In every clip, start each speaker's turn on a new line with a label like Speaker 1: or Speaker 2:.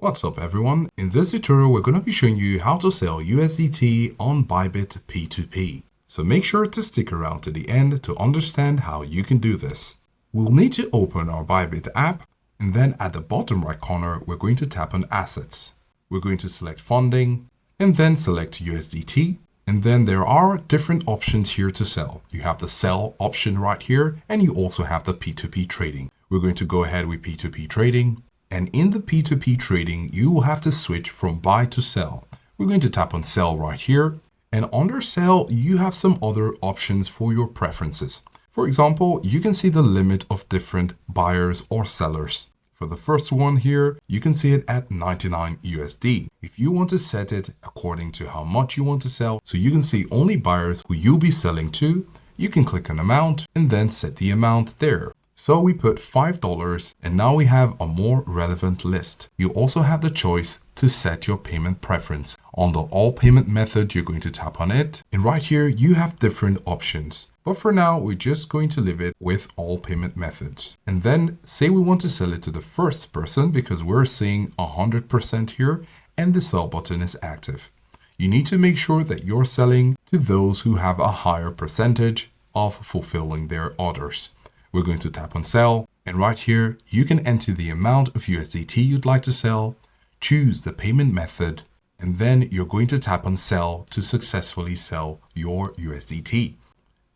Speaker 1: What's up everyone? In this tutorial we're going to be showing you how to sell USDT on Bybit P2P. So make sure to stick around to the end to understand how you can do this. We'll need to open our Bybit app, and then at the bottom right corner we're going to tap on Assets. We're going to select Funding and then select USDT, and then there are different options here to sell. You have the Sell option right here, and you also have the P2P trading. We're going to go ahead with P2P trading. And in the P2P trading, you will have to switch from buy to sell. We're going to tap on sell right here. And under sell, you have some other options for your preferences. For example, you can see the limit of different buyers or sellers. For the first one here, you can see it at 99 USD. If you want to set it according to how much you want to sell, so you can see only buyers who you'll be selling to, you can click on amount and then set the amount there. So we put $5 and now we have a more relevant list. You also have the choice to set your payment preference. On the all payment method, you're going to tap on it. And right here, you have different options. But for now, we're just going to leave it with all payment methods. And then say we want to sell it to the first person because we're seeing 100% here and the sell button is active. You need to make sure that you're selling to those who have a higher percentage of fulfilling their orders. We're going to tap on sell, and right here you can enter the amount of USDT you'd like to sell, choose the payment method, and then you're going to tap on sell to successfully sell your USDT.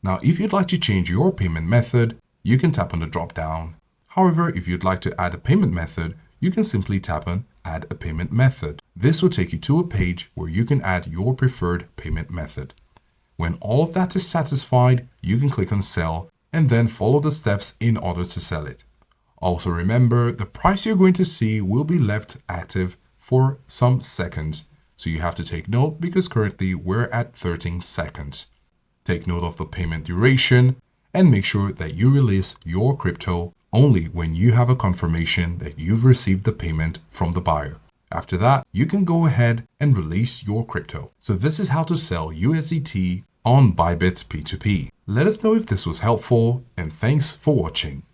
Speaker 1: Now if you'd like to change your payment method, you can tap on the drop down. However, if you'd like to add a payment method, you can simply tap on add a payment method. This will take you to a page where you can add your preferred payment method. When all of that is satisfied, you can click on sell and then follow the steps in order to sell it. Also remember, the price you're going to see will be left active for some seconds. So you have to take note because currently we're at 13 seconds. Take note of the payment duration and make sure that you release your crypto only when you have a confirmation that you've received the payment from the buyer. After that, you can go ahead and release your crypto. So this is how to sell USDT on Bybit P2P. Let us know if this was helpful, and thanks for watching.